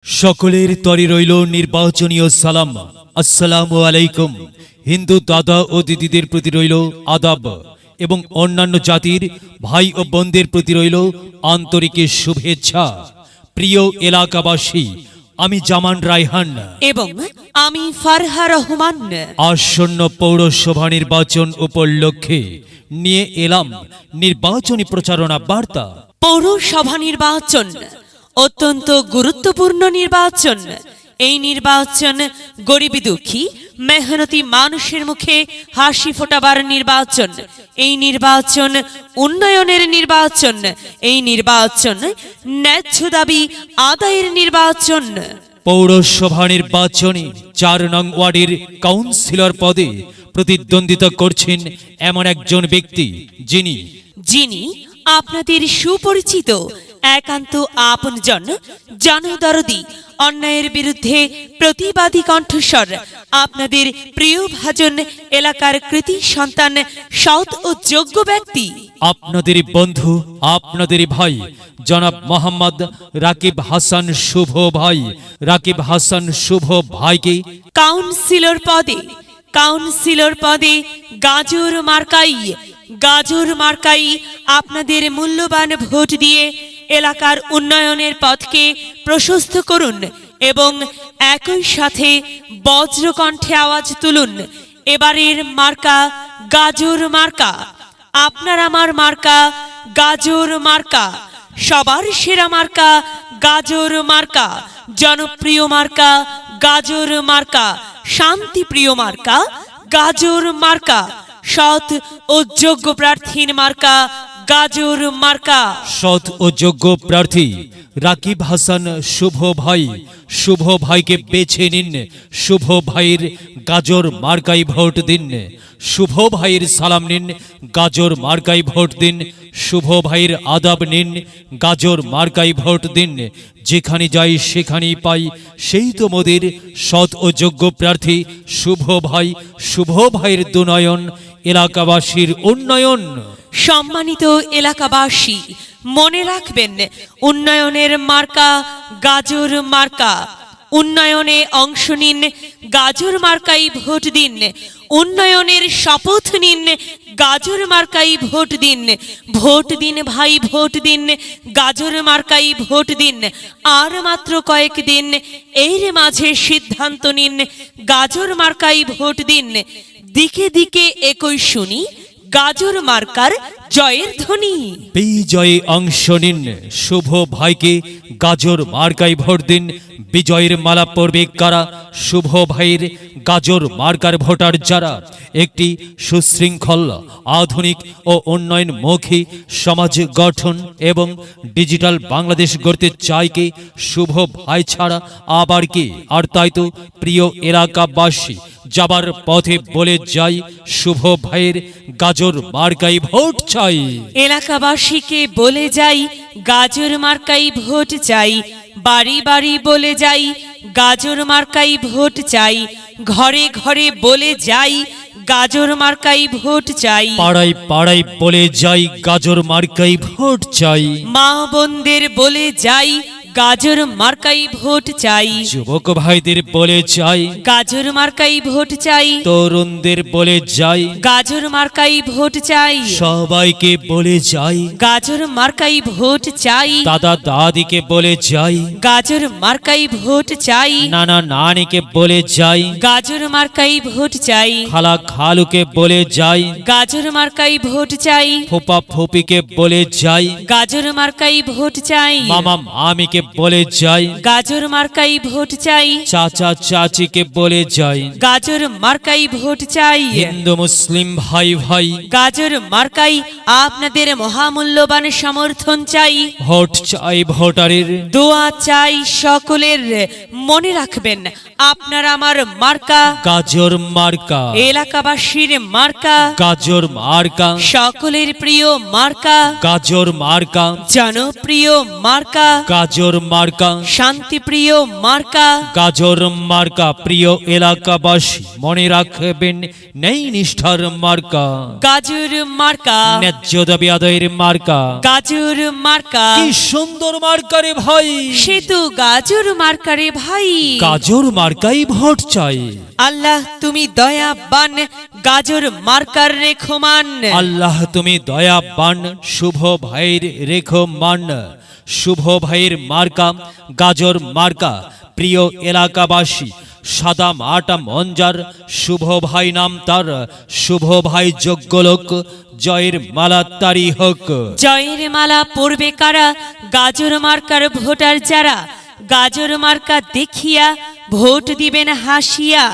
সকলের তরে রইল নির্বাচনীয় সালাম। আসসালামু আলাইকুম। হিন্দু দাদা ও দিদিদের প্রতি রইল আদাব এবং অন্যান্য জাতির ভাই ও বোনদের প্রতি রইল আন্তরিক শুভেচ্ছা। প্রিয় এলাকাবাসী, আমি জামান রায়হান এবং আমি ফারহা রহমান আসন্ন পৌরসভা নির্বাচন উপলক্ষে নিয়ে এলাম নির্বাচনী প্রচারণা বার্তা। পৌরসভা নির্বাচন অত্যন্ত গুরুত্বপূর্ণ নির্বাচন। এই নির্বাচন গরিব দুঃখী মেহনতি মানুষের মুখে হাসি ফোটাবার নির্বাচন। এই নির্বাচন উন্নয়নের নির্বাচন। এই নির্বাচন ন্যায্য দাবি আদায়ের নির্বাচন। পৌরসভা নির্বাচনে ৪ নং ওয়ার্ডের কাউন্সিলর পদে প্রতিদ্বন্দ্বিতা করছেন এমন একজন ব্যক্তি যিনি আপনাদের সুপরিচিত একান্ত আপনজন, জনদরদি, অন্যায়ের বিরুদ্ধে প্রতিবাদী কণ্ঠস্বর, আপনাদের প্রিয় ভাজন, এলাকার কৃতি সন্তান, সৎ ও যোগ্য ব্যক্তি, আপনাদেরই বন্ধু, আপনাদেরই ভাই জনাব মোহাম্মদ রাকিব হাসান শুভ ভাই। রাকিব হাসান শুভ ভাইকে কাউন্সিলর পদে গাজর মার্কাই আপনাদের মূল্যবান ভোট দিয়ে এলাকার উন্নয়নের পথকে প্রশস্ত করুন এবং একই সাথে বজ্রকণ্ঠে আওয়াজ তুলুন, এবারের মার্কা গাজর মার্কা। আপনার আমার মার্কা গাজর মার্কা, সবার সেরা মার্কা গাজর মার্কা, জনপ্রিয় মার্কা গাজর মার্কা, শান্তিপ্রিয় মার্কা গাজর মার্কা, সৎ ও যোগ্য প্রার্থীর মার্কা গাজর মার্কা। সৎ ও যোগ্য প্রার্থী রাকিব হাসান শুভ ভাই। শুভ ভাইকে বেছে নিন। শুভ ভাইয়ের গাজর মার্কাই ভোট দিন। শুভ ভাইয়ের সালাম নিন, গাজর মার্কাই ভোট দিন। শুভ ভাইয়ের আদাব নিন, গাজর মার্কাই ভোট দিন। যেখানে যাই সেখানেই পাই, সেই তো মোদের সৎ ও যোগ্য প্রার্থী শুভ ভাই। শুভ ভাইয়ের দুনয়ন, এলাকাবাসীর উন্নয়ন। সম্মানিত এলাকাবাসী, মনে রাখবেন, উন্নয়নের মার্কা গাজর মার্কা। উন্নয়নে অংশ নিন, গাজর মার্কাই ভোট দিন। উন্নয়নের শপথ নিন, গাজর মার্কাই ভোট দিন। ভোট দিন ভাই, ভোট দিন, গাজর মার্কাই ভোট দিন। আর মাত্র কয়েকদিন, এর মাঝে সিদ্ধান্ত নিন, গাজর মার্কাই ভোট দিন। দিকে দিকে একই শুনি গাজর মার্কার জয়ের ধ্বনি। বিজয়ে অংশ নিন, শুভ ভাইকে গাজর মার্কাই ভোট দিন। বিজয়ের মালা পড়বে কারা? শুভ ভাইয়ের গাজর মার্কার ভোটার যারা একটি সুশৃঙ্খল, আধুনিক ও উন্নয়নমুখী সমাজ গঠন এবং ডিজিটাল বাংলাদেশ গড়তে চায় কে? শুভ ভাই ছাড়া আবার কে? আর তাই তো প্রিয় এলাকাবাসী, যাবার পথে বলে যাই, শুভ ভাইয়ের গাজর মার্কাই ভোট চাই। এলাকাবাসীকে বলে যাই, গাজর মার্কাই ভোট চাই। বাড়ি বাড়ি বলে যাই, গাজর মার্কাই ভোট চাই। ঘরে ঘরে বলে যাই, গাজর মার্কাই ভোট চাই। পাড়ায় পাড়ায় বলে যাই, গাজর মার্কাই ভোট চাই। মা বোনদের বলে যাই, গাজর মার্কাই ভোট চাই। যুবক ভাইদের বলে যাই, গাজর মার্কাই ভোট চাই। তরুণদের বলে যাই, গাজর মার্কাই ভোট চাই। সবাইকে বলে যাই, গাজর মার্কাই ভোট চাই। দাদা দাদিকে বলে যাই, গাজর মার্কাই ভোট চাই। নানা নানিকে বলে যাই, গাজর মার্কাই ভোট চাই। খালা খালুকে বলে যাই, গাজর মার্কাই ভোট চাই। ফুপা ফুপিকে বলে যাই, গাজর মার্কাই ভোট চাই। মামা মামিকে বলে যাই, গাজর মার্কাই ভোট চাই। চাচা চাচিকে বলে যাই, গাজর মার্কাই ভোট চাই। হিন্দু মুসলিম ভাই ভাই, গাজর মার্কাই আপনাদের মহামূল্যবান সমর্থন চাই। ভোট চাই ভোটারের, দোয়া চাই সকলের। মনে রাখবেন, আপনার আমার মার্কা গাজর মার্কা, এলাকাবাসীর মার্কা গাজর মার্কা, সকলের প্রিয় মার্কা গাজর মার্কা, জনপ্রিয় মার্কা গাজর মার্কা, শান্তিপ্রিয় মার্কা গাজর মার্কা। প্রিয় এলাকাবাসী মনে রাখবেন, নেই নিষ্ঠার মার্কা, গাজর মার্কা ন্যায্য দাবি আদায়ের মার্কা। গাজর মার্কা কি সুন্দর মার্কা রে ভাই, সে তো গাজর মার্কারে ভাই। গাজর মার্কাই ভোট চাই। আল্লাহ তুমি দয়াবান, গাজর মার্কার রেখমান। আল্লাহ তুমি দয়াবান, শুভ ভাইয়ের রেখো মান। শুভ ভাইয়ের মার্কা গাজর মার্কা। প্রিয় এলাকাবাসী সাদা মাটা মঞ্জার, শুভ ভাই নাম তার, শুভ ভাই যোগ্য লোক, জয়ের মালা তারি হোক। জয়ের মালা পড়বে কারা, গাজর মার্কার ভোটার যারা। গাজর মার্কা দেখিয়া ভোট দিবেন হাসিয়া,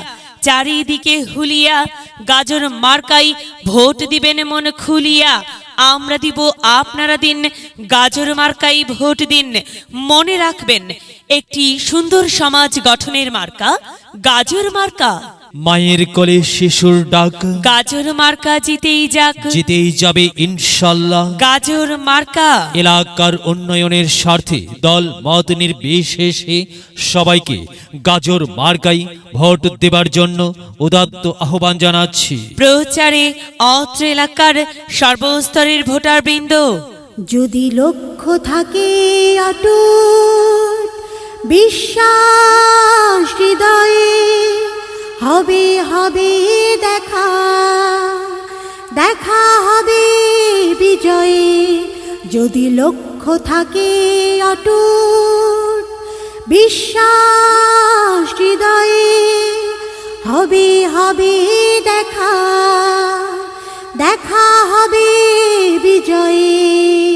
চারিদিকে হুলিয়া গাজর মার্কাই ভোট দিবেন মন খুলিয়া। আমরা দিব আপনারা দিন, গাজর মার্কাই ভোট দিন। মনে রাখবেন, একটি সুন্দর সমাজ গঠনের মার্কা গাজর মার্কা। মায়ের কোলে শিশুর ডাক, গাজর মার্কা জিতেই যাক, জিতেই যাবে ইনশাল্লাহ। গাজর মার্কা এলাকার উন্নয়নের স্বার্থে দল মত নির্বিশেষে সবাইকে গাজর মার্কাই ভোট দেবার জন্য উদাত্ত আহ্বান জানাচ্ছি। প্রচারে অত্র এলাকার সর্বস্তরের ভোটারবৃন্দ, যদি লক্ষ্য থাকে অটুট বিশ্বাস হৃদয়ে, হবে হবে দেখা, দেখা হবে বিজয়ে। যদি লক্ষ্য থাকে অটুট বিশ্বাস হৃদয়ে, হবে হবে দেখা, দেখা হবে বিজয়ে।